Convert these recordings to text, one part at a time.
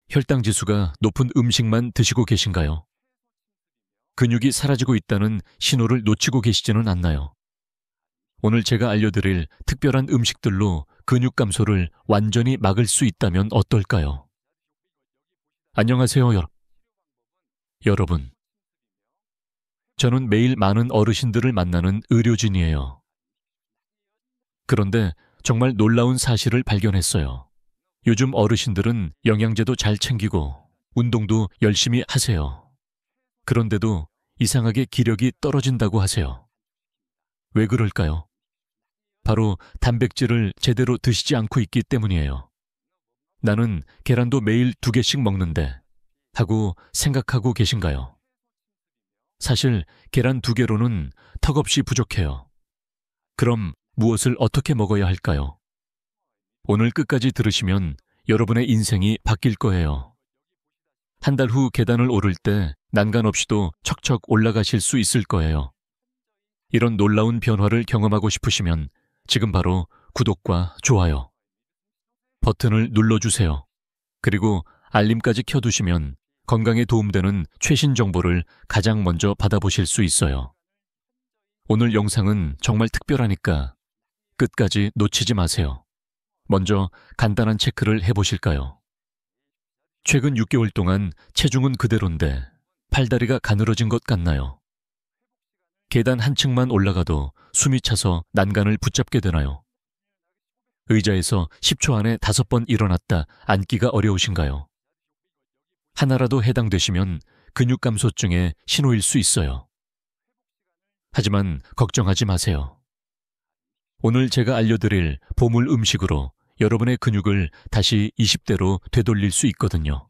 혈당 지수가 높은 음식만 드시고 계신가요? 근육이 사라지고 있다는 신호를 놓치고 계시지는 않나요? 오늘 제가 알려드릴 특별한 음식들로 근육 감소를 완전히 막을 수 있다면 어떨까요? 안녕하세요, 여러분. 저는 매일 많은 어르신들을 만나는 의료진이에요. 그런데 정말 놀라운 사실을 발견했어요. 요즘 어르신들은 영양제도 잘 챙기고 운동도 열심히 하세요. 그런데도 이상하게 기력이 떨어진다고 하세요. 왜 그럴까요? 바로 단백질을 제대로 드시지 않고 있기 때문이에요. 나는 계란도 매일 2개씩 먹는데 하고 생각하고 계신가요? 사실 계란 2개로는 턱없이 부족해요. 그럼 무엇을 어떻게 먹어야 할까요? 오늘 끝까지 들으시면 여러분의 인생이 바뀔 거예요. 한 달 후 계단을 오를 때 난간 없이도 척척 올라가실 수 있을 거예요. 이런 놀라운 변화를 경험하고 싶으시면 지금 바로 구독과 좋아요 버튼을 눌러주세요. 그리고 알림까지 켜두시면 건강에 도움되는 최신 정보를 가장 먼저 받아보실 수 있어요. 오늘 영상은 정말 특별하니까 끝까지 놓치지 마세요. 먼저 간단한 체크를 해보실까요? 최근 6개월 동안 체중은 그대로인데 팔다리가 가늘어진 것 같나요? 계단 한 층만 올라가도 숨이 차서 난간을 붙잡게 되나요? 의자에서 10초 안에 5번 일어났다 앉기가 어려우신가요? 하나라도 해당되시면 근육 감소증의 신호일 수 있어요. 하지만 걱정하지 마세요. 오늘 제가 알려드릴 보물 음식으로 여러분의 근육을 다시 20대로 되돌릴 수 있거든요.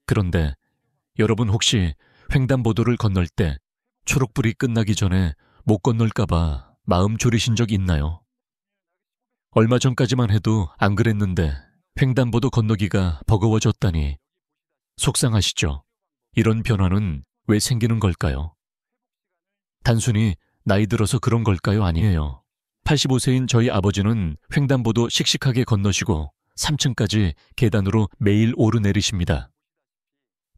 그런데 여러분 혹시 횡단보도를 건널 때 초록불이 끝나기 전에 못 건널까봐 마음 졸이신 적 있나요? 얼마 전까지만 해도 안 그랬는데 횡단보도 건너기가 버거워졌다니 속상하시죠? 이런 변화는 왜 생기는 걸까요? 단순히 나이 들어서 그런 걸까요? 아니에요. 85세인 저희 아버지는 횡단보도 씩씩하게 건너시고 3층까지 계단으로 매일 오르내리십니다.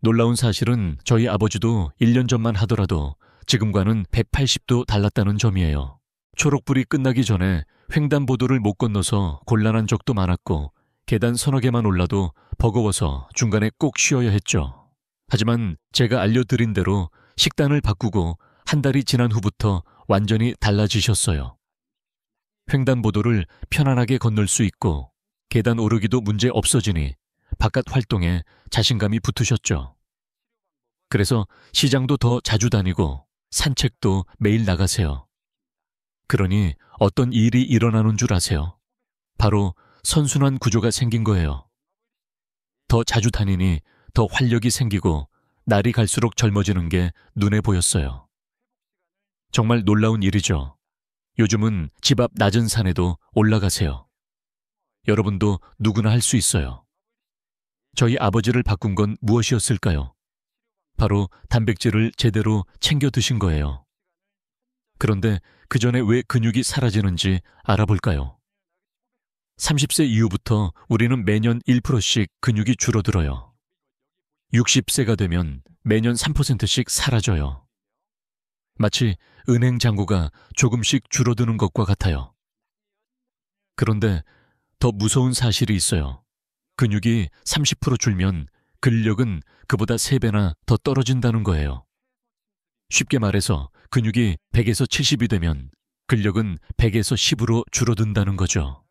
놀라운 사실은 저희 아버지도 1년 전만 하더라도 지금과는 180도 달랐다는 점이에요. 초록불이 끝나기 전에 횡단보도를 못 건너서 곤란한 적도 많았고 계단 서너 개만 올라도 버거워서 중간에 꼭 쉬어야 했죠. 하지만 제가 알려드린 대로 식단을 바꾸고 한 달이 지난 후부터 완전히 달라지셨어요. 횡단보도를 편안하게 건널 수 있고 계단 오르기도 문제 없어지니 바깥 활동에 자신감이 붙으셨죠. 그래서 시장도 더 자주 다니고 산책도 매일 나가세요. 그러니 어떤 일이 일어나는 줄 아세요? 바로 선순환 구조가 생긴 거예요. 더 자주 다니니 더 활력이 생기고 날이 갈수록 젊어지는 게 눈에 보였어요. 정말 놀라운 일이죠. 요즘은 집 앞 낮은 산에도 올라가세요. 여러분도 누구나 할 수 있어요. 저희 아버지를 바꾼 건 무엇이었을까요? 바로 단백질을 제대로 챙겨 드신 거예요. 그런데 그 전에 왜 근육이 사라지는지 알아볼까요? 30세 이후부터 우리는 매년 1%씩 근육이 줄어들어요. 60세가 되면 매년 3%씩 사라져요. 마치 은행 잔고가 조금씩 줄어드는 것과 같아요. 그런데 더 무서운 사실이 있어요. 근육이 30% 줄면 근력은 그보다 3배나 더 떨어진다는 거예요. 쉽게 말해서 근육이 100에서 70이 되면 근력은 100에서 10으로 줄어든다는 거죠.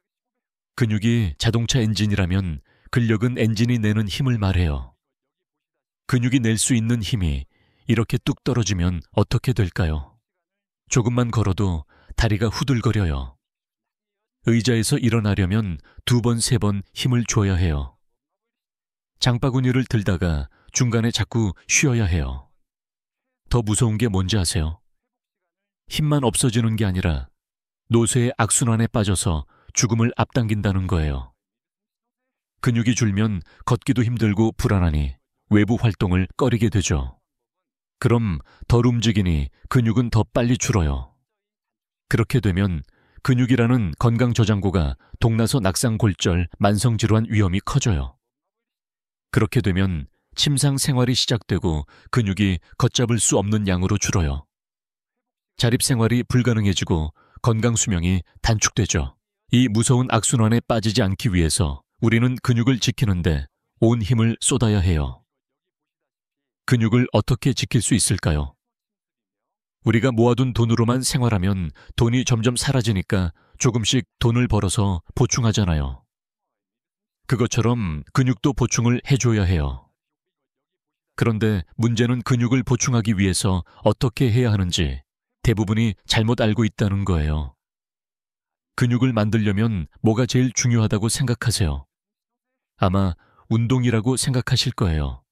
근육이 자동차 엔진이라면 근력은 엔진이 내는 힘을 말해요. 근육이 낼 수 있는 힘이 이렇게 뚝 떨어지면 어떻게 될까요? 조금만 걸어도 다리가 후들거려요. 의자에서 일어나려면 2번, 3번 힘을 줘야 해요. 장바구니를 들다가 중간에 자꾸 쉬어야 해요. 더 무서운 게 뭔지 아세요? 힘만 없어지는 게 아니라 노쇠의 악순환에 빠져서 죽음을 앞당긴다는 거예요. 근육이 줄면 걷기도 힘들고 불안하니 외부 활동을 꺼리게 되죠. 그럼 덜 움직이니 근육은 더 빨리 줄어요. 그렇게 되면 근육이라는 건강 저장고가 동나서 낙상골절, 만성질환 위험이 커져요. 그렇게 되면 침상 생활이 시작되고 근육이 걷잡을 수 없는 양으로 줄어요. 자립 생활이 불가능해지고 건강 수명이 단축되죠. 이 무서운 악순환에 빠지지 않기 위해서 우리는 근육을 지키는데 온 힘을 쏟아야 해요. 근육을 어떻게 지킬 수 있을까요? 우리가 모아둔 돈으로만 생활하면 돈이 점점 사라지니까 조금씩 돈을 벌어서 보충하잖아요. 그것처럼 근육도 보충을 해줘야 해요. 그런데 문제는 근육을 보충하기 위해서 어떻게 해야 하는지 대부분이 잘못 알고 있다는 거예요. 근육을 만들려면 뭐가 제일 중요하다고 생각하세요? 아마 운동이라고 생각하실 거예요.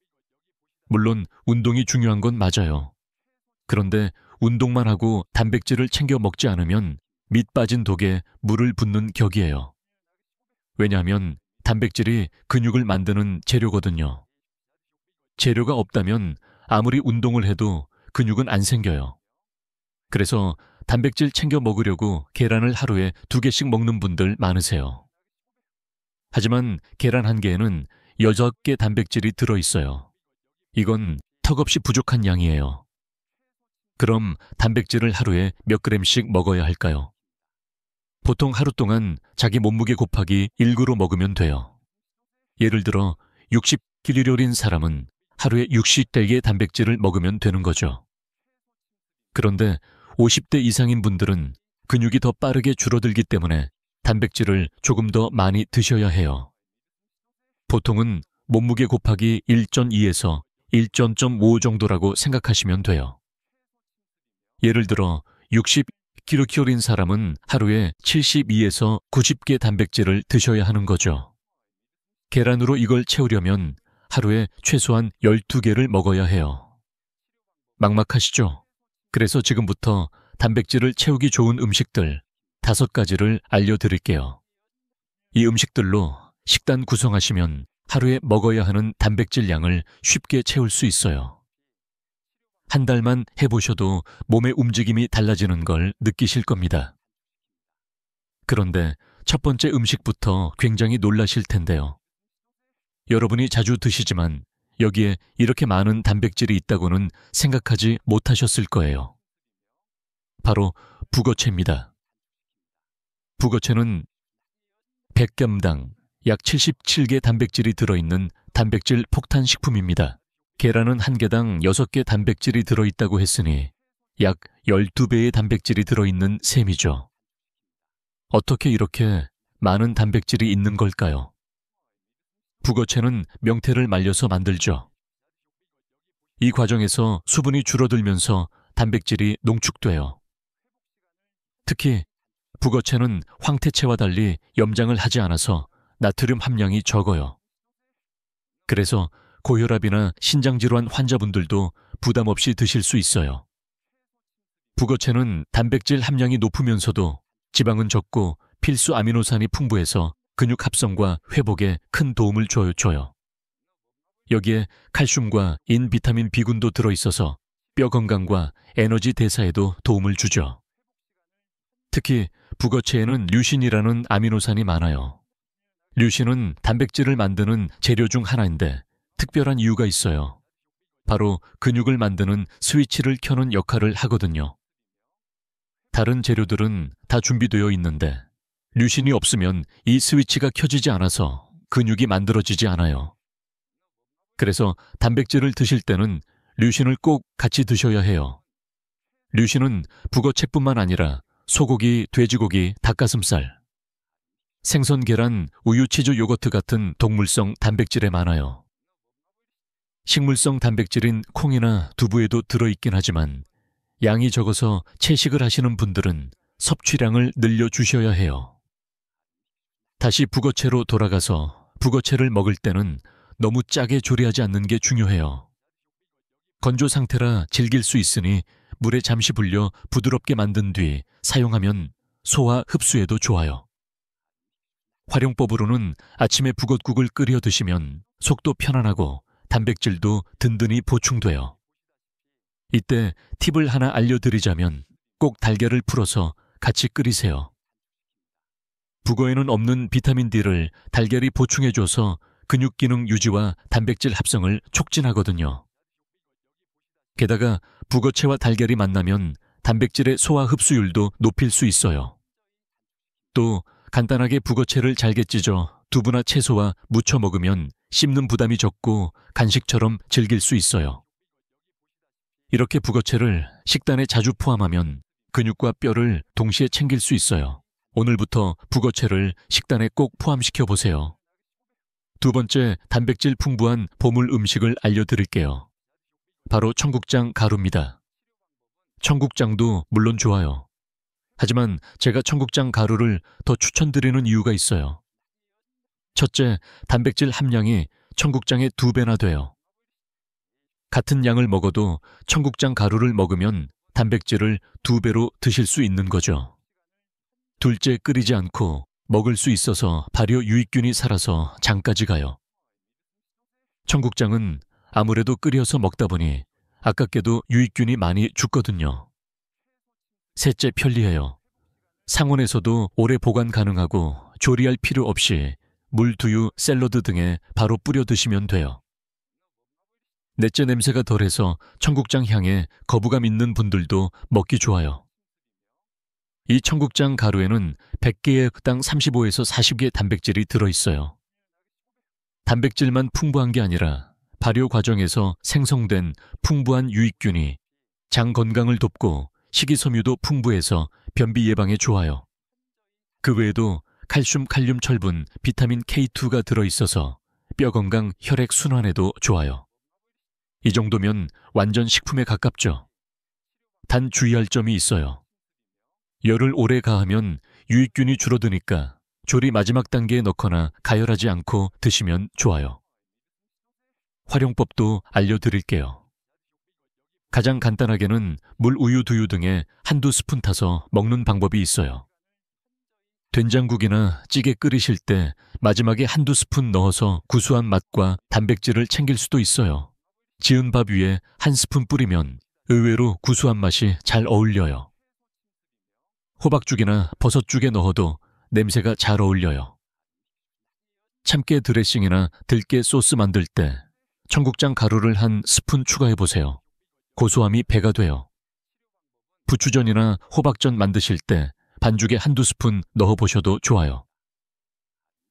물론 운동이 중요한 건 맞아요. 그런데 운동만 하고 단백질을 챙겨 먹지 않으면 밑 빠진 독에 물을 붓는 격이에요. 왜냐하면 단백질이 근육을 만드는 재료거든요. 재료가 없다면 아무리 운동을 해도 근육은 안 생겨요. 그래서 단백질 챙겨 먹으려고 계란을 하루에 2개씩 먹는 분들 많으세요. 하지만 계란 한 개에는 6개 단백질이 들어있어요. 이건 턱없이 부족한 양이에요. 그럼 단백질을 하루에 몇 그램씩 먹어야 할까요? 보통 하루 동안 자기 몸무게 곱하기 1구로 먹으면 돼요. 예를 들어 60kg인 사람은 하루에 60개의 단백질을 먹으면 되는 거죠. 그런데 50대 이상인 분들은 근육이 더 빠르게 줄어들기 때문에 단백질을 조금 더 많이 드셔야 해요. 보통은 몸무게 곱하기 1.2에서 1.5 정도라고 생각하시면 돼요. 예를 들어 60kg인 사람은 하루에 72에서 90개 단백질을 드셔야 하는 거죠. 계란으로 이걸 채우려면 하루에 최소한 12개를 먹어야 해요. 막막하시죠? 그래서 지금부터 단백질을 채우기 좋은 음식들 5가지를 알려드릴게요. 이 음식들로 식단 구성하시면 하루에 먹어야 하는 단백질 양을 쉽게 채울 수 있어요. 한 달만 해보셔도 몸의 움직임이 달라지는 걸 느끼실 겁니다. 그런데 첫 번째 음식부터 굉장히 놀라실 텐데요. 여러분이 자주 드시지만 여기에 이렇게 많은 단백질이 있다고는 생각하지 못하셨을 거예요. 바로 북어채입니다. 북어채는 100g당 약 77개 단백질이 들어있는 단백질 폭탄 식품입니다. 계란은 한 개당 6개 단백질이 들어있다고 했으니 약 12배의 단백질이 들어있는 셈이죠. 어떻게 이렇게 많은 단백질이 있는 걸까요? 북어채는 명태를 말려서 만들죠. 이 과정에서 수분이 줄어들면서 단백질이 농축돼요. 특히 북어채는 황태채와 달리 염장을 하지 않아서 나트륨 함량이 적어요. 그래서 고혈압이나 신장질환 환자분들도 부담 없이 드실 수 있어요. 북어채는 단백질 함량이 높으면서도 지방은 적고 필수 아미노산이 풍부해서 근육 합성과 회복에 큰 도움을 줘요. 여기에 칼슘과 인비타민 B군도 들어있어서 뼈 건강과 에너지 대사에도 도움을 주죠. 특히 북어채에는 류신이라는 아미노산이 많아요. 류신은 단백질을 만드는 재료 중 하나인데 특별한 이유가 있어요. 바로 근육을 만드는 스위치를 켜는 역할을 하거든요. 다른 재료들은 다 준비되어 있는데 류신이 없으면 이 스위치가 켜지지 않아서 근육이 만들어지지 않아요. 그래서 단백질을 드실 때는 류신을 꼭 같이 드셔야 해요. 류신은 북어채뿐만 아니라 소고기, 돼지고기, 닭가슴살, 생선, 계란, 우유, 치즈, 요거트 같은 동물성 단백질에 많아요. 식물성 단백질인 콩이나 두부에도 들어있긴 하지만 양이 적어서 채식을 하시는 분들은 섭취량을 늘려주셔야 해요. 다시 북어채로 돌아가서 북어채를 먹을 때는 너무 짜게 조리하지 않는 게 중요해요. 건조 상태라 질길 수 있으니 물에 잠시 불려 부드럽게 만든 뒤 사용하면 소화 흡수에도 좋아요. 활용법으로는 아침에 북엇국을 끓여 드시면 속도 편안하고 단백질도 든든히 보충돼요. 이때 팁을 하나 알려드리자면 꼭 달걀을 풀어서 같이 끓이세요. 북어에는 없는 비타민 D를 달걀이 보충해줘서 근육 기능 유지와 단백질 합성을 촉진하거든요. 게다가 북어채와 달걀이 만나면 단백질의 소화 흡수율도 높일 수 있어요. 또 간단하게 북어채를 잘게 찢어 두부나 채소와 무쳐 먹으면 씹는 부담이 적고 간식처럼 즐길 수 있어요. 이렇게 북어채를 식단에 자주 포함하면 근육과 뼈를 동시에 챙길 수 있어요. 오늘부터 북어채를 식단에 꼭 포함시켜 보세요. 두 번째, 단백질 풍부한 보물 음식을 알려드릴게요. 바로 청국장 가루입니다. 청국장도 물론 좋아요. 하지만 제가 청국장 가루를 더 추천드리는 이유가 있어요. 첫째, 단백질 함량이 청국장의 2배나 돼요. 같은 양을 먹어도 청국장 가루를 먹으면 단백질을 2배로 드실 수 있는 거죠. 둘째, 끓이지 않고 먹을 수 있어서 발효 유익균이 살아서 장까지 가요. 청국장은 아무래도 끓여서 먹다 보니 아깝게도 유익균이 많이 죽거든요. 셋째, 편리해요. 상온에서도 오래 보관 가능하고 조리할 필요 없이 물, 두유, 샐러드 등에 바로 뿌려 드시면 돼요. 넷째, 냄새가 덜해서 청국장 향에 거부감 있는 분들도 먹기 좋아요. 이 청국장 가루에는 100개에 당 35에서 40개 단백질이 들어있어요. 단백질만 풍부한 게 아니라 발효 과정에서 생성된 풍부한 유익균이 장 건강을 돕고 식이섬유도 풍부해서 변비 예방에 좋아요. 그 외에도 칼슘, 칼륨, 철분, 비타민 K2가 들어있어서 뼈 건강, 혈액 순환에도 좋아요. 이 정도면 완전 식품에 가깝죠. 단 주의할 점이 있어요. 열을 오래 가하면 유익균이 줄어드니까 조리 마지막 단계에 넣거나 가열하지 않고 드시면 좋아요. 활용법도 알려드릴게요. 가장 간단하게는 물, 우유, 두유 등에 한두 스푼 타서 먹는 방법이 있어요. 된장국이나 찌개 끓이실 때 마지막에 한두 스푼 넣어서 구수한 맛과 단백질을 챙길 수도 있어요. 지은 밥 위에 한 스푼 뿌리면 의외로 구수한 맛이 잘 어울려요. 호박죽이나 버섯죽에 넣어도 냄새가 잘 어울려요. 참깨 드레싱이나 들깨 소스 만들 때 청국장 가루를 한 스푼 추가해보세요. 고소함이 배가 돼요. 부추전이나 호박전 만드실 때 반죽에 한두 스푼 넣어보셔도 좋아요.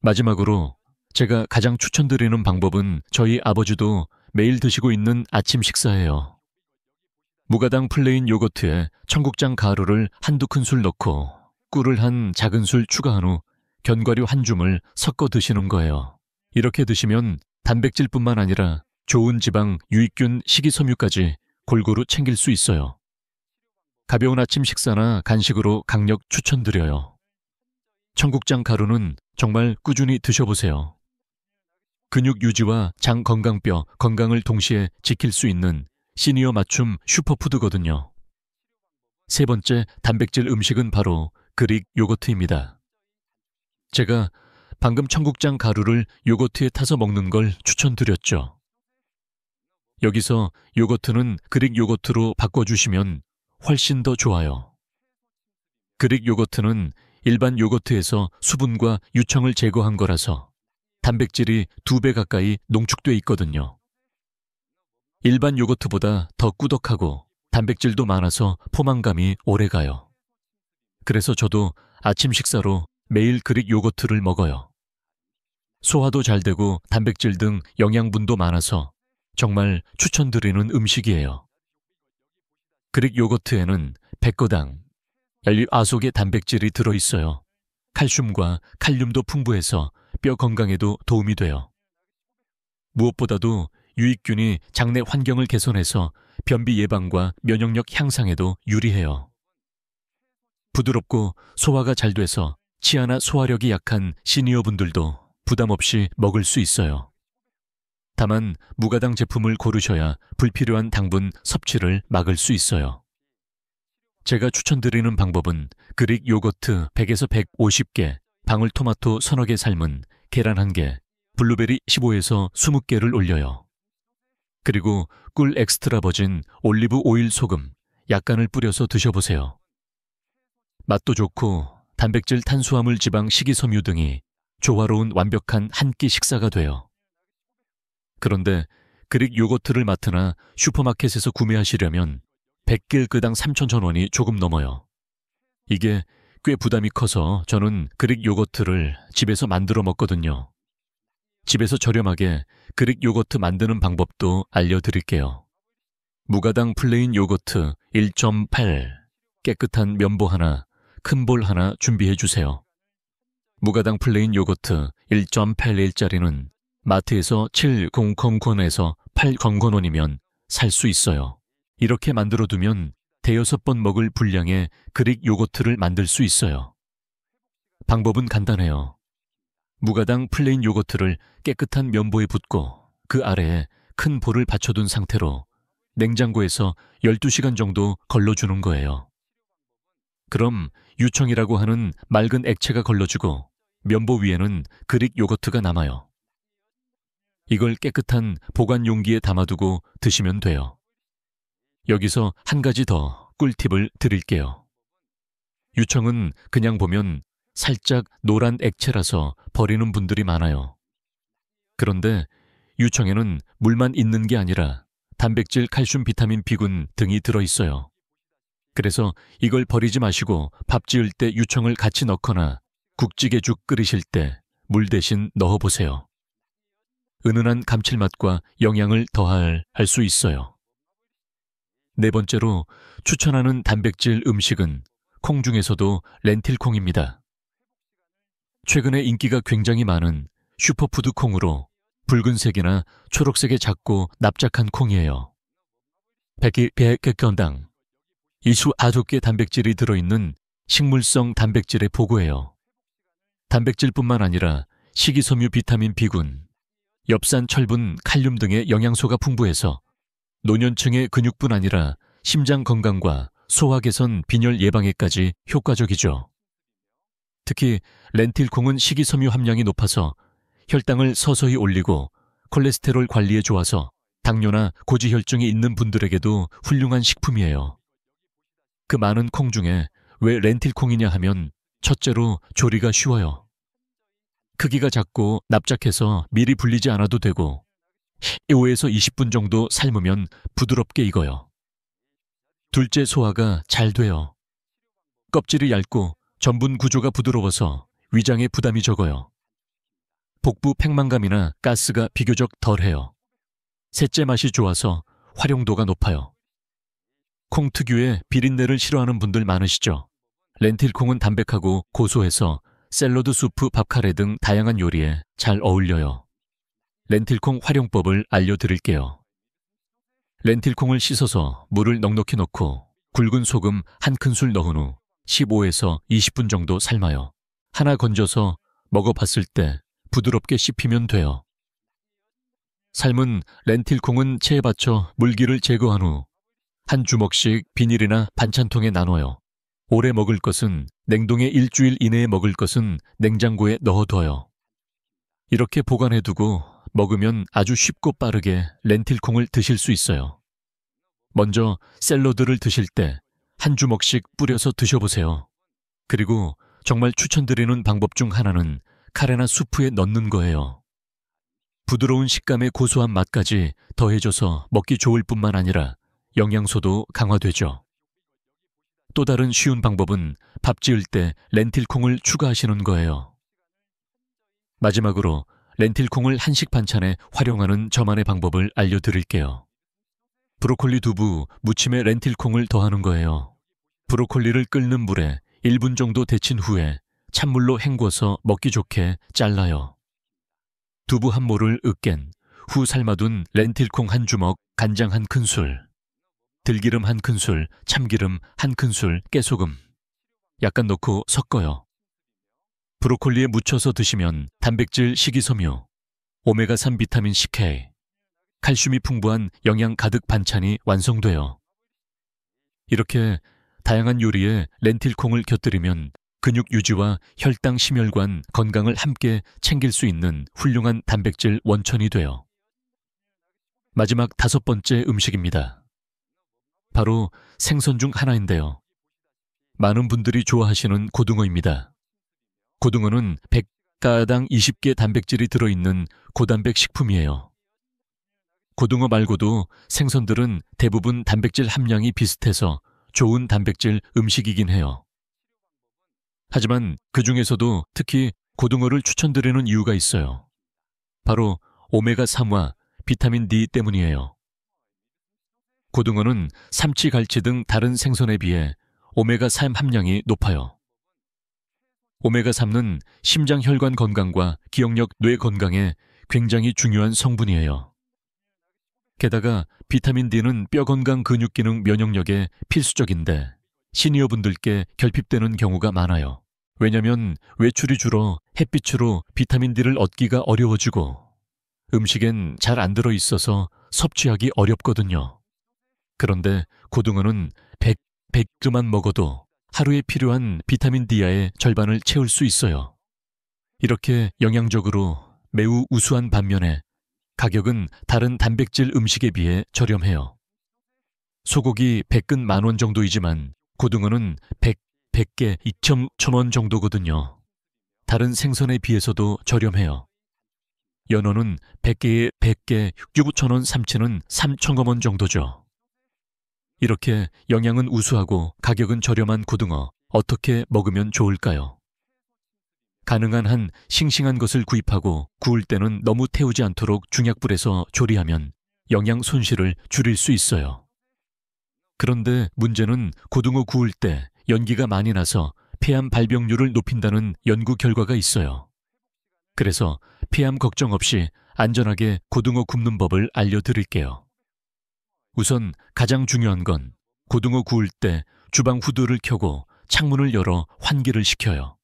마지막으로 제가 가장 추천드리는 방법은 저희 아버지도 매일 드시고 있는 아침 식사예요. 무가당 플레인 요거트에 청국장 가루를 한두 큰술 넣고 꿀을 한 작은 술 추가한 후 견과류 한 줌을 섞어 드시는 거예요. 이렇게 드시면 단백질뿐만 아니라 좋은 지방, 유익균, 식이섬유까지 골고루 챙길 수 있어요. 가벼운 아침 식사나 간식으로 강력 추천드려요. 청국장 가루는 정말 꾸준히 드셔보세요. 근육 유지와 장 건강뼈 건강을 동시에 지킬 수 있는 시니어 맞춤 슈퍼푸드거든요. 세 번째 단백질 음식은 바로 그릭 요거트입니다. 제가 방금 청국장 가루를 요거트에 타서 먹는 걸 추천드렸죠. 여기서 요거트는 그릭 요거트로 바꿔주시면 훨씬 더 좋아요. 그릭 요거트는 일반 요거트에서 수분과 유청을 제거한 거라서 단백질이 2배 가까이 농축돼 있거든요. 일반 요거트보다 더 꾸덕하고 단백질도 많아서 포만감이 오래가요. 그래서 저도 아침 식사로 매일 그릭 요거트를 먹어요. 소화도 잘 되고 단백질 등 영양분도 많아서 정말 추천드리는 음식이에요. 그릭 요거트에는 백거당, 알리아속의 단백질이 들어있어요. 칼슘과 칼륨도 풍부해서 뼈 건강에도 도움이 돼요. 무엇보다도 유익균이 장내 환경을 개선해서 변비 예방과 면역력 향상에도 유리해요. 부드럽고 소화가 잘 돼서 치아나 소화력이 약한 시니어분들도 부담 없이 먹을 수 있어요. 다만 무가당 제품을 고르셔야 불필요한 당분 섭취를 막을 수 있어요. 제가 추천드리는 방법은 그릭 요거트 100에서 150개, 방울토마토 서너 개 삶은 계란 1개, 블루베리 15에서 20개를 올려요. 그리고 꿀 엑스트라 버진 올리브 오일 소금 약간을 뿌려서 드셔보세요. 맛도 좋고 단백질, 탄수화물, 지방, 식이섬유 등이 조화로운 완벽한 한 끼 식사가 돼요. 그런데 그릭 요거트를 마트나 슈퍼마켓에서 구매하시려면 100개당 3,000원이 조금 넘어요. 이게 꽤 부담이 커서 저는 그릭 요거트를 집에서 만들어 먹거든요. 집에서 저렴하게 그릭 요거트 만드는 방법도 알려드릴게요. 무가당 플레인 요거트 1.8, 깨끗한 면보 하나, 큰 볼 하나 준비해 주세요. 무가당 플레인 요거트 1.8L짜리는 마트에서 7,000원에서 8,000원이면 살 수 있어요. 이렇게 만들어두면 대여섯 번 먹을 분량의 그릭 요거트를 만들 수 있어요. 방법은 간단해요. 무가당 플레인 요거트를 깨끗한 면보에 붓고 그 아래에 큰 볼을 받쳐둔 상태로 냉장고에서 12시간 정도 걸러주는 거예요. 그럼 유청이라고 하는 맑은 액체가 걸러지고 면보 위에는 그릭 요거트가 남아요. 이걸 깨끗한 보관 용기에 담아두고 드시면 돼요. 여기서 한 가지 더 꿀팁을 드릴게요. 유청은 그냥 보면 살짝 노란 액체라서 버리는 분들이 많아요. 그런데 유청에는 물만 있는 게 아니라 단백질, 칼슘, 비타민, B군 등이 들어있어요. 그래서 이걸 버리지 마시고 밥 지을 때 유청을 같이 넣거나 국찌개죽 끓이실 때 물 대신 넣어보세요. 은은한 감칠맛과 영양을 더할 수 있어요. 네 번째로 추천하는 단백질 음식은 콩 중에서도 렌틸콩입니다. 최근에 인기가 굉장히 많은 슈퍼푸드 콩으로 붉은색이나 초록색의 작고 납작한 콩이에요. 100g당 29개 단백질이 들어있는 식물성 단백질의 보고예요. 단백질뿐만 아니라 식이섬유, 비타민 B군, 엽산, 철분, 칼륨 등의 영양소가 풍부해서 노년층의 근육뿐 아니라 심장 건강과 소화 개선, 빈혈 예방에까지 효과적이죠. 특히 렌틸콩은 식이섬유 함량이 높아서 혈당을 서서히 올리고 콜레스테롤 관리에 좋아서 당뇨나 고지혈증이 있는 분들에게도 훌륭한 식품이에요. 그 많은 콩 중에 왜 렌틸콩이냐 하면 첫째로 조리가 쉬워요. 크기가 작고 납작해서 미리 불리지 않아도 되고 5에서 20분 정도 삶으면 부드럽게 익어요. 둘째, 소화가 잘 돼요. 껍질이 얇고 전분 구조가 부드러워서 위장에 부담이 적어요. 복부 팽만감이나 가스가 비교적 덜해요. 셋째, 맛이 좋아서 활용도가 높아요. 콩 특유의 비린내를 싫어하는 분들 많으시죠? 렌틸콩은 담백하고 고소해서 샐러드, 수프, 밥카레 등 다양한 요리에 잘 어울려요. 렌틸콩 활용법을 알려드릴게요. 렌틸콩을 씻어서 물을 넉넉히 넣고 굵은 소금 한 큰술 넣은 후 15에서 20분 정도 삶아요. 하나 건져서 먹어봤을 때 부드럽게 씹히면 돼요. 삶은 렌틸콩은 체에 받쳐 물기를 제거한 후 한 주먹씩 비닐이나 반찬통에 나눠요. 오래 먹을 것은 냉동에 일주일 이내에 먹을 것은 냉장고에 넣어둬요. 이렇게 보관해두고 먹으면 아주 쉽고 빠르게 렌틸콩을 드실 수 있어요. 먼저 샐러드를 드실 때 한 주먹씩 뿌려서 드셔보세요. 그리고 정말 추천드리는 방법 중 하나는 카레나 수프에 넣는 거예요. 부드러운 식감에 고소한 맛까지 더해져서 먹기 좋을 뿐만 아니라 영양소도 강화되죠. 또 다른 쉬운 방법은 밥 지을 때 렌틸콩을 추가하시는 거예요. 마지막으로 렌틸콩을 한식 반찬에 활용하는 저만의 방법을 알려드릴게요. 브로콜리, 두부, 무침에 렌틸콩을 더하는 거예요. 브로콜리를 끓는 물에 1분 정도 데친 후에 찬물로 헹궈서 먹기 좋게 잘라요. 두부 한 모를 으깬 후 삶아둔 렌틸콩 한 주먹, 간장 한 큰술, 들기름 한 큰술, 참기름 한 큰술, 깨소금 약간 넣고 섞어요. 브로콜리에 묻혀서 드시면 단백질, 식이섬유, 오메가3 비타민 CK, 칼슘이 풍부한 영양 가득 반찬이 완성돼요. 이렇게 다양한 요리에 렌틸콩을 곁들이면 근육 유지와 혈당, 심혈관, 건강을 함께 챙길 수 있는 훌륭한 단백질 원천이 돼요. 마지막 다섯 번째 음식입니다. 바로 생선 중 하나인데요. 많은 분들이 좋아하시는 고등어입니다. 고등어는 100가당 20개 단백질이 들어있는 고단백 식품이에요. 고등어 말고도 생선들은 대부분 단백질 함량이 비슷해서 좋은 단백질 음식이긴 해요. 하지만 그 중에서도 특히 고등어를 추천드리는 이유가 있어요. 바로 오메가3와 비타민 D 때문이에요. 고등어는 삼치, 갈치 등 다른 생선에 비해 오메가3 함량이 높아요. 오메가3는 심장 혈관 건강과 기억력, 뇌 건강에 굉장히 중요한 성분이에요. 게다가 비타민 D는 뼈 건강, 근육 기능, 면역력에 필수적인데 시니어분들께 결핍되는 경우가 많아요. 왜냐면 외출이 줄어 햇빛으로 비타민 D를 얻기가 어려워지고 음식엔 잘 안 들어있어서 섭취하기 어렵거든요. 그런데 고등어는 100g만 먹어도 하루에 필요한 비타민 D의 절반을 채울 수 있어요. 이렇게 영양적으로 매우 우수한 반면에 가격은 다른 단백질 음식에 비해 저렴해요. 소고기 100근 10,000원 정도이지만 고등어는 100개 2,000원 정도거든요. 다른 생선에 비해서도 저렴해요. 연어는 100개에 100개 6,000원, 삼치는 3,000원 정도죠. 이렇게 영양은 우수하고 가격은 저렴한 고등어 어떻게 먹으면 좋을까요? 가능한 한 싱싱한 것을 구입하고 구울 때는 너무 태우지 않도록 중약불에서 조리하면 영양 손실을 줄일 수 있어요. 그런데 문제는 고등어 구울 때 연기가 많이 나서 폐암 발병률을 높인다는 연구 결과가 있어요. 그래서 폐암 걱정 없이 안전하게 고등어 굽는 법을 알려드릴게요. 우선 가장 중요한 건 고등어 구울 때 주방 후드를 켜고 창문을 열어 환기를 시켜요.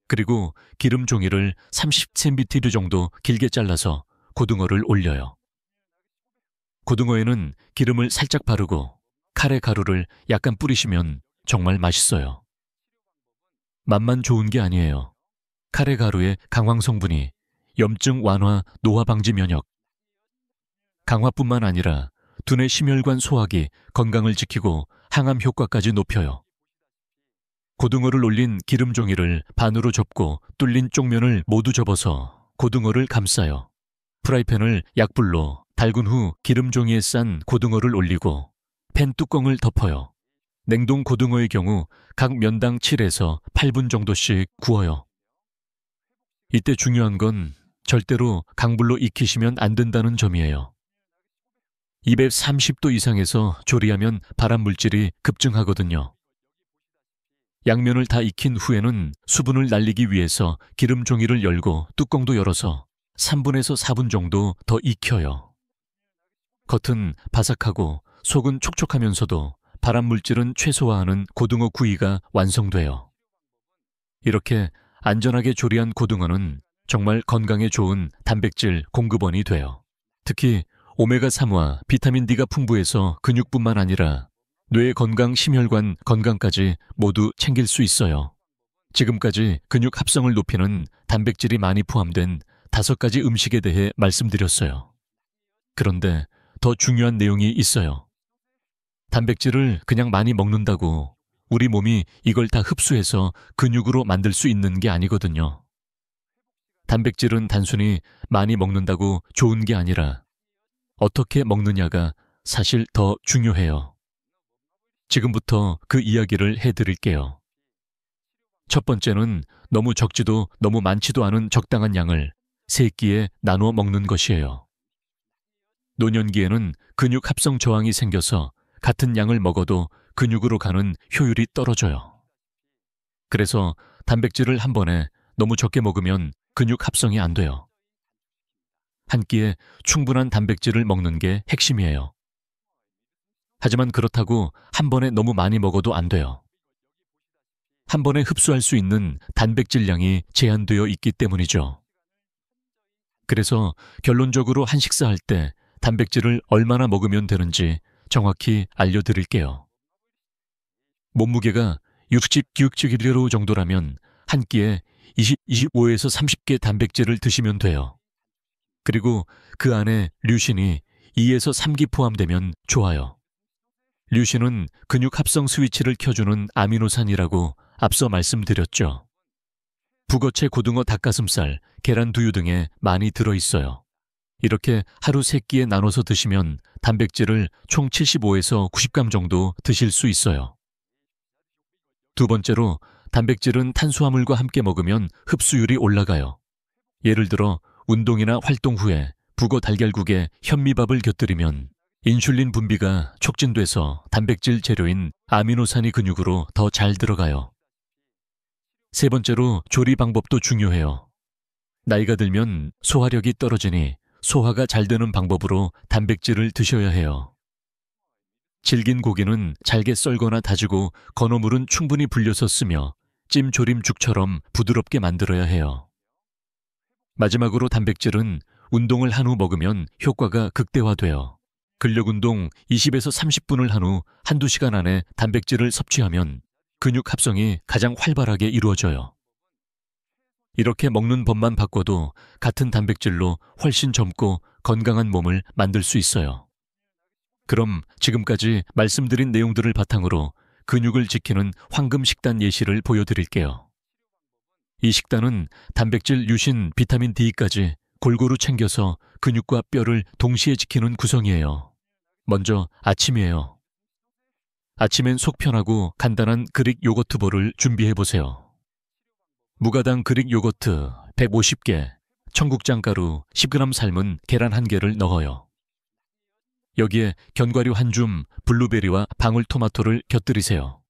그리고 기름 종이를 30cm 정도 길게 잘라서 고등어를 올려요. 고등어에는 기름을 살짝 바르고 카레 가루를 약간 뿌리시면 정말 맛있어요. 맛만 좋은 게 아니에요. 카레 가루의 강황 성분이 염증 완화, 노화 방지 면역, 강화뿐만 아니라 두뇌 심혈관 소화기 건강을 지키고 항암 효과까지 높여요. 고등어를 올린 기름 종이를 반으로 접고 뚫린 쪽면을 모두 접어서 고등어를 감싸요. 프라이팬을 약불로 달군 후 기름 종이에 싼 고등어를 올리고 팬 뚜껑을 덮어요. 냉동 고등어의 경우 각 면당 7에서 8분 정도씩 구워요. 이때 중요한 건 절대로 강불로 익히시면 안 된다는 점이에요. 230도 이상에서 조리하면 발암 물질이 급증하거든요. 양면을 다 익힌 후에는 수분을 날리기 위해서 기름 종이를 열고 뚜껑도 열어서 3분에서 4분 정도 더 익혀요. 겉은 바삭하고 속은 촉촉하면서도 발암 물질은 최소화하는 고등어 구이가 완성돼요. 이렇게 안전하게 조리한 고등어는 정말 건강에 좋은 단백질 공급원이 돼요. 특히 오메가3와 비타민 D가 풍부해서 근육뿐만 아니라 뇌 건강, 심혈관 건강까지 모두 챙길 수 있어요. 지금까지 근육 합성을 높이는 단백질이 많이 포함된 5가지 음식에 대해 말씀드렸어요. 그런데 더 중요한 내용이 있어요. 단백질을 그냥 많이 먹는다고 우리 몸이 이걸 다 흡수해서 근육으로 만들 수 있는 게 아니거든요. 단백질은 단순히 많이 먹는다고 좋은 게 아니라 어떻게 먹느냐가 사실 더 중요해요. 지금부터 그 이야기를 해드릴게요. 첫 번째는 너무 적지도 너무 많지도 않은 적당한 양을 3끼에 나눠 먹는 것이에요. 노년기에는 근육 합성 저항이 생겨서 같은 양을 먹어도 근육으로 가는 효율이 떨어져요. 그래서 단백질을 한 번에 너무 적게 먹으면 근육 합성이 안 돼요. 한 끼에 충분한 단백질을 먹는 게 핵심이에요. 하지만 그렇다고 한 번에 너무 많이 먹어도 안 돼요. 한 번에 흡수할 수 있는 단백질량이 제한되어 있기 때문이죠. 그래서 결론적으로 한 식사할 때 단백질을 얼마나 먹으면 되는지 정확히 알려드릴게요. 몸무게가 60kg 정도라면 한 끼에 25에서 30개 단백질을 드시면 돼요. 그리고 그 안에 류신이 2에서 3기 포함되면 좋아요. 류신은 근육 합성 스위치를 켜주는 아미노산이라고 앞서 말씀드렸죠. 북어채, 고등어, 닭가슴살, 계란, 두유 등에 많이 들어있어요. 이렇게 하루 3끼에 나눠서 드시면 단백질을 총 75에서 90g 정도 드실 수 있어요. 두 번째로, 단백질은 탄수화물과 함께 먹으면 흡수율이 올라가요. 예를 들어 운동이나 활동 후에 북어 달걀국에 현미밥을 곁들이면 인슐린 분비가 촉진돼서 단백질 재료인 아미노산이 근육으로 더 잘 들어가요. 세 번째로, 조리 방법도 중요해요. 나이가 들면 소화력이 떨어지니 소화가 잘 되는 방법으로 단백질을 드셔야 해요. 질긴 고기는 잘게 썰거나 다지고 건어물은 충분히 불려서 쓰며 찜조림죽처럼 부드럽게 만들어야 해요. 마지막으로 단백질은 운동을 한 후 먹으면 효과가 극대화돼요. 근력운동 20에서 30분을 한 후 한두 시간 안에 단백질을 섭취하면 근육 합성이 가장 활발하게 이루어져요. 이렇게 먹는 법만 바꿔도 같은 단백질로 훨씬 젊고 건강한 몸을 만들 수 있어요. 그럼 지금까지 말씀드린 내용들을 바탕으로 근육을 지키는 황금 식단 예시를 보여드릴게요. 이 식단은 단백질, 유신, 비타민 D까지 골고루 챙겨서 근육과 뼈를 동시에 지키는 구성이에요. 먼저 아침이에요. 아침엔 속 편하고 간단한 그릭 요거트볼을 준비해보세요. 무가당 그릭 요거트 150개, 청국장가루 10g 삶은 계란 1개를 넣어요. 여기에 견과류 1줌, 블루베리와 방울토마토를 곁들이세요.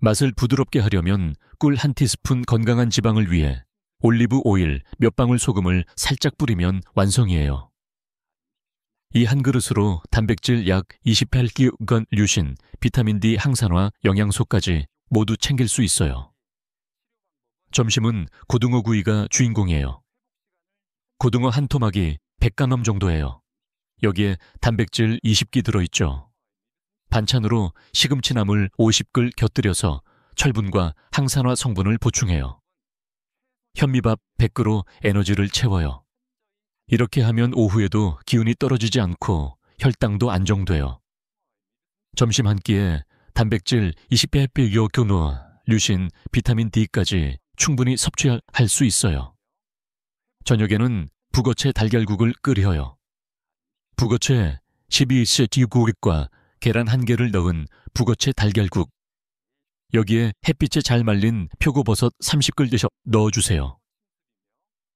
맛을 부드럽게 하려면 꿀 1티스푼, 건강한 지방을 위해 올리브 오일 몇 방울, 소금을 살짝 뿌리면 완성이에요. 이 한 그릇으로 단백질 약 28g, 류신, 비타민 D, 항산화, 영양소까지 모두 챙길 수 있어요. 점심은 고등어 구이가 주인공이에요. 고등어 한 토막이 100g 정도예요. 여기에 단백질 20기 들어있죠. 반찬으로 시금치나물 50글 곁들여서 철분과 항산화 성분을 보충해요. 현미밥 100그로 에너지를 채워요. 이렇게 하면 오후에도 기운이 떨어지지 않고 혈당도 안정돼요. 점심 한 끼에 단백질 28%, 류신, 비타민 D까지 충분히 섭취할 수 있어요. 저녁에는 북어채 달걀국을 끓여요. 북어채 12cm과 계란 1개를 넣은 북어채 달걀국. 여기에 햇빛에 잘 말린 표고버섯 30글 넣어주세요.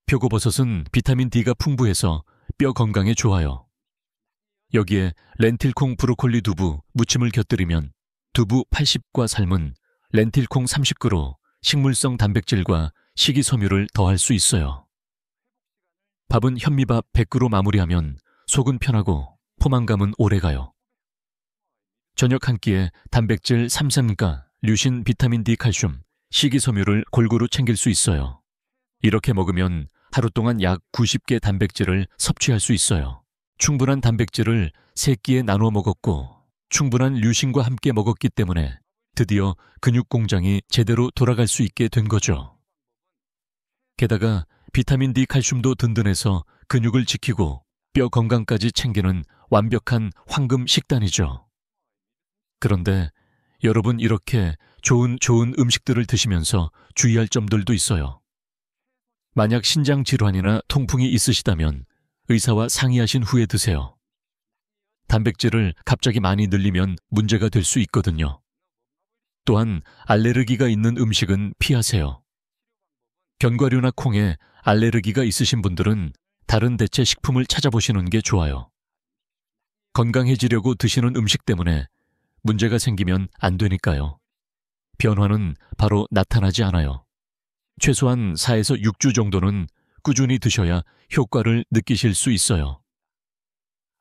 표고버섯은 비타민 D가 풍부해서 뼈 건강에 좋아요. 여기에 렌틸콩, 브로콜리, 두부, 무침을 곁들이면 두부 80과 삶은 렌틸콩 30그로 식물성 단백질과 식이섬유를 더할 수 있어요. 밥은 현미밥 100그로 마무리하면 속은 편하고 포만감은 오래가요. 저녁 한 끼에 단백질 3,3가, 류신, 비타민 D, 칼슘, 식이섬유를 골고루 챙길 수 있어요. 이렇게 먹으면 하루 동안 약 90개 단백질을 섭취할 수 있어요. 충분한 단백질을 3끼에 나눠 먹었고 충분한 류신과 함께 먹었기 때문에 드디어 근육 공장이 제대로 돌아갈 수 있게 된 거죠. 게다가 비타민 D, 칼슘도 든든해서 근육을 지키고 뼈 건강까지 챙기는 완벽한 황금 식단이죠. 그런데 여러분, 이렇게 좋은 음식들을 드시면서 주의할 점들도 있어요. 만약 신장 질환이나 통풍이 있으시다면 의사와 상의하신 후에 드세요. 단백질을 갑자기 많이 늘리면 문제가 될 수 있거든요. 또한 알레르기가 있는 음식은 피하세요. 견과류나 콩에 알레르기가 있으신 분들은 다른 대체 식품을 찾아보시는 게 좋아요. 건강해지려고 드시는 음식 때문에 문제가 생기면 안 되니까요. 변화는 바로 나타나지 않아요. 최소한 4에서 6주 정도는 꾸준히 드셔야 효과를 느끼실 수 있어요.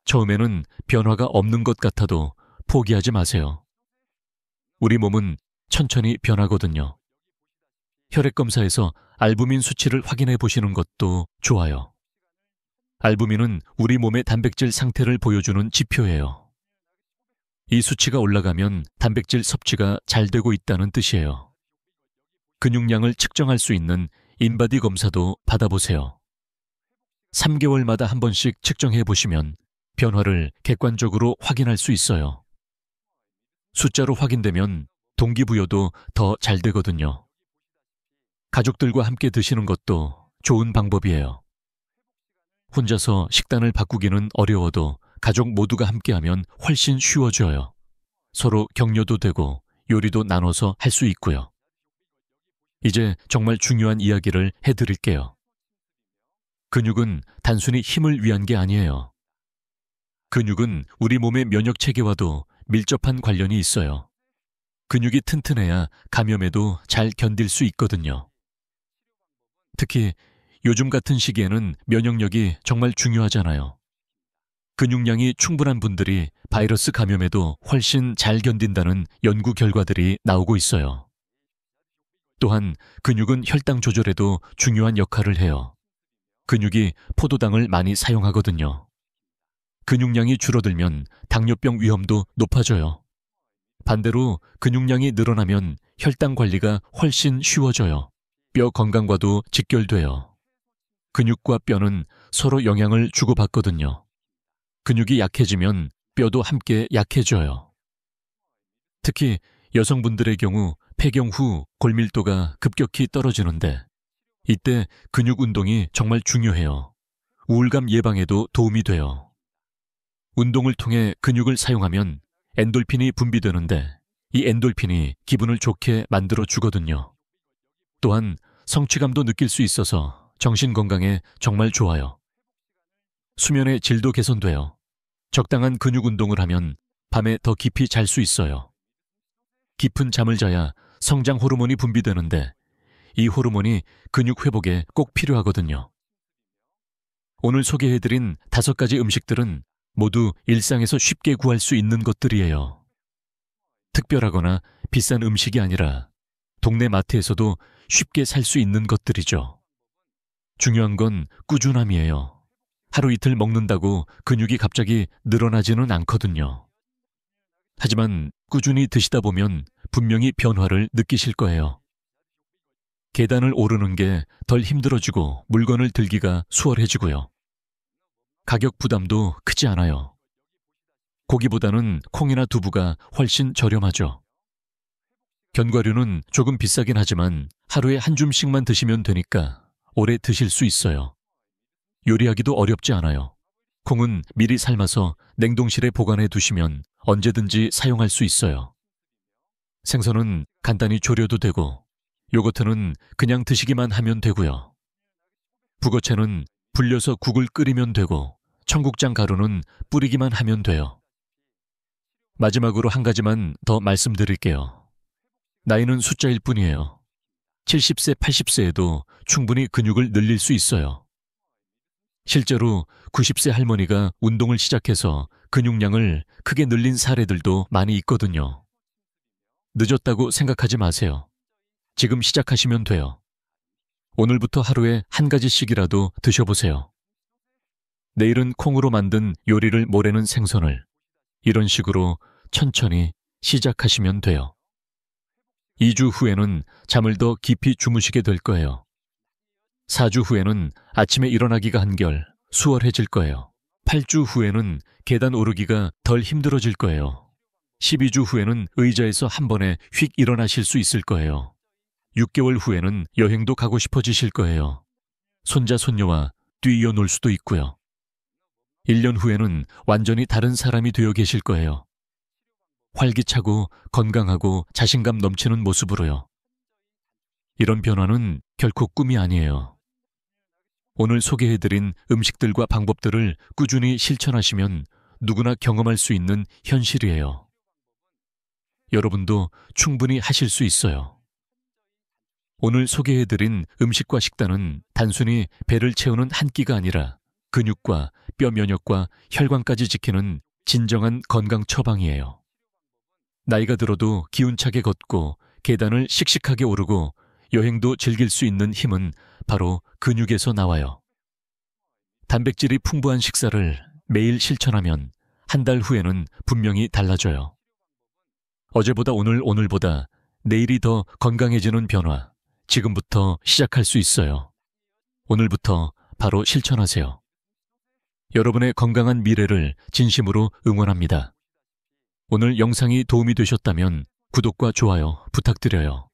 처음에는 변화가 없는 것 같아도 포기하지 마세요. 우리 몸은 천천히 변하거든요. 혈액검사에서 알부민 수치를 확인해 보시는 것도 좋아요. 알부민은 우리 몸의 단백질 상태를 보여주는 지표예요. 이 수치가 올라가면 단백질 섭취가 잘 되고 있다는 뜻이에요. 근육량을 측정할 수 있는 인바디 검사도 받아보세요. 3개월마다 한 번씩 측정해 보시면 변화를 객관적으로 확인할 수 있어요. 숫자로 확인되면 동기부여도 더 잘 되거든요. 가족들과 함께 드시는 것도 좋은 방법이에요. 혼자서 식단을 바꾸기는 어려워도 가족 모두가 함께하면 훨씬 쉬워져요. 서로 격려도 되고 요리도 나눠서 할 수 있고요. 이제 정말 중요한 이야기를 해드릴게요. 근육은 단순히 힘을 위한 게 아니에요. 근육은 우리 몸의 면역 체계와도 밀접한 관련이 있어요. 근육이 튼튼해야 감염에도 잘 견딜 수 있거든요. 특히 요즘 같은 시기에는 면역력이 정말 중요하잖아요. 근육량이 충분한 분들이 바이러스 감염에도 훨씬 잘 견딘다는 연구 결과들이 나오고 있어요. 또한 근육은 혈당 조절에도 중요한 역할을 해요. 근육이 포도당을 많이 사용하거든요. 근육량이 줄어들면 당뇨병 위험도 높아져요. 반대로 근육량이 늘어나면 혈당 관리가 훨씬 쉬워져요. 뼈 건강과도 직결돼요. 근육과 뼈는 서로 영향을 주고받거든요. 근육이 약해지면 뼈도 함께 약해져요. 특히 여성분들의 경우 폐경 후 골밀도가 급격히 떨어지는데 이때 근육 운동이 정말 중요해요. 우울감 예방에도 도움이 돼요. 운동을 통해 근육을 사용하면 엔돌핀이 분비되는데 이 엔돌핀이 기분을 좋게 만들어 주거든요. 또한 성취감도 느낄 수 있어서 정신 건강에 정말 좋아요. 수면의 질도 개선돼요. 적당한 근육 운동을 하면 밤에 더 깊이 잘 수 있어요. 깊은 잠을 자야 성장 호르몬이 분비되는데 이 호르몬이 근육 회복에 꼭 필요하거든요. 오늘 소개해드린 5가지 음식들은 모두 일상에서 쉽게 구할 수 있는 것들이에요. 특별하거나 비싼 음식이 아니라 동네 마트에서도 쉽게 살 수 있는 것들이죠. 중요한 건 꾸준함이에요. 하루 이틀 먹는다고 근육이 갑자기 늘어나지는 않거든요. 하지만 꾸준히 드시다 보면 분명히 변화를 느끼실 거예요. 계단을 오르는 게 덜 힘들어지고 물건을 들기가 수월해지고요. 가격 부담도 크지 않아요. 고기보다는 콩이나 두부가 훨씬 저렴하죠. 견과류는 조금 비싸긴 하지만 하루에 한 줌씩만 드시면 되니까 오래 드실 수 있어요. 요리하기도 어렵지 않아요. 콩은 미리 삶아서 냉동실에 보관해 두시면 언제든지 사용할 수 있어요. 생선은 간단히 조려도 되고 요거트는 그냥 드시기만 하면 되고요. 북어채는 불려서 국을 끓이면 되고 청국장 가루는 뿌리기만 하면 돼요. 마지막으로 한 가지만 더 말씀드릴게요. 나이는 숫자일 뿐이에요. 70세, 80세에도 충분히 근육을 늘릴 수 있어요. 실제로 90세 할머니가 운동을 시작해서 근육량을 크게 늘린 사례들도 많이 있거든요. 늦었다고 생각하지 마세요. 지금 시작하시면 돼요. 오늘부터 하루에 한 가지씩이라도 드셔보세요. 내일은 콩으로 만든 요리를 모래는 생선을 이런 식으로 천천히 시작하시면 돼요. 2주 후에는 잠을 더 깊이 주무시게 될 거예요. 4주 후에는 아침에 일어나기가 한결 수월해질 거예요. 8주 후에는 계단 오르기가 덜 힘들어질 거예요. 12주 후에는 의자에서 한 번에 휙 일어나실 수 있을 거예요. 6개월 후에는 여행도 가고 싶어지실 거예요. 손자, 손녀와 뛰어 놀 수도 있고요. 1년 후에는 완전히 다른 사람이 되어 계실 거예요. 활기차고 건강하고 자신감 넘치는 모습으로요. 이런 변화는 결코 꿈이 아니에요. 오늘 소개해드린 음식들과 방법들을 꾸준히 실천하시면 누구나 경험할 수 있는 현실이에요. 여러분도 충분히 하실 수 있어요. 오늘 소개해드린 음식과 식단은 단순히 배를 채우는 한 끼가 아니라 근육과 뼈 면역과 혈관까지 지키는 진정한 건강 처방이에요. 나이가 들어도 기운차게 걷고 계단을 씩씩하게 오르고 여행도 즐길 수 있는 힘은 바로 근육에서 나와요. 단백질이 풍부한 식사를 매일 실천하면 한 달 후에는 분명히 달라져요. 어제보다 오늘, 오늘보다 내일이 더 건강해지는 변화, 지금부터 시작할 수 있어요. 오늘부터 바로 실천하세요. 여러분의 건강한 미래를 진심으로 응원합니다. 오늘 영상이 도움이 되셨다면 구독과 좋아요 부탁드려요.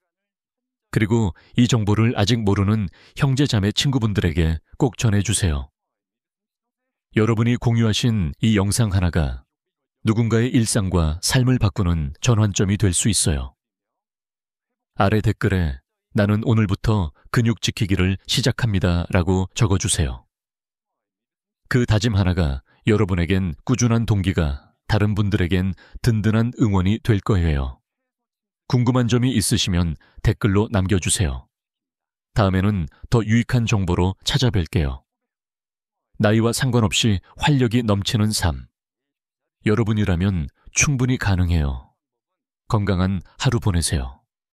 그리고 이 정보를 아직 모르는 형제, 자매, 친구분들에게 꼭 전해주세요. 여러분이 공유하신 이 영상 하나가 누군가의 일상과 삶을 바꾸는 전환점이 될 수 있어요. 아래 댓글에 나는 오늘부터 근육 지키기를 시작합니다 라고 적어주세요. 그 다짐 하나가 여러분에겐 꾸준한 동기가, 다른 분들에겐 든든한 응원이 될 거예요. 궁금한 점이 있으시면 댓글로 남겨주세요. 다음에는 더 유익한 정보로 찾아뵐게요. 나이와 상관없이 활력이 넘치는 삶. 여러분이라면 충분히 가능해요. 건강한 하루 보내세요.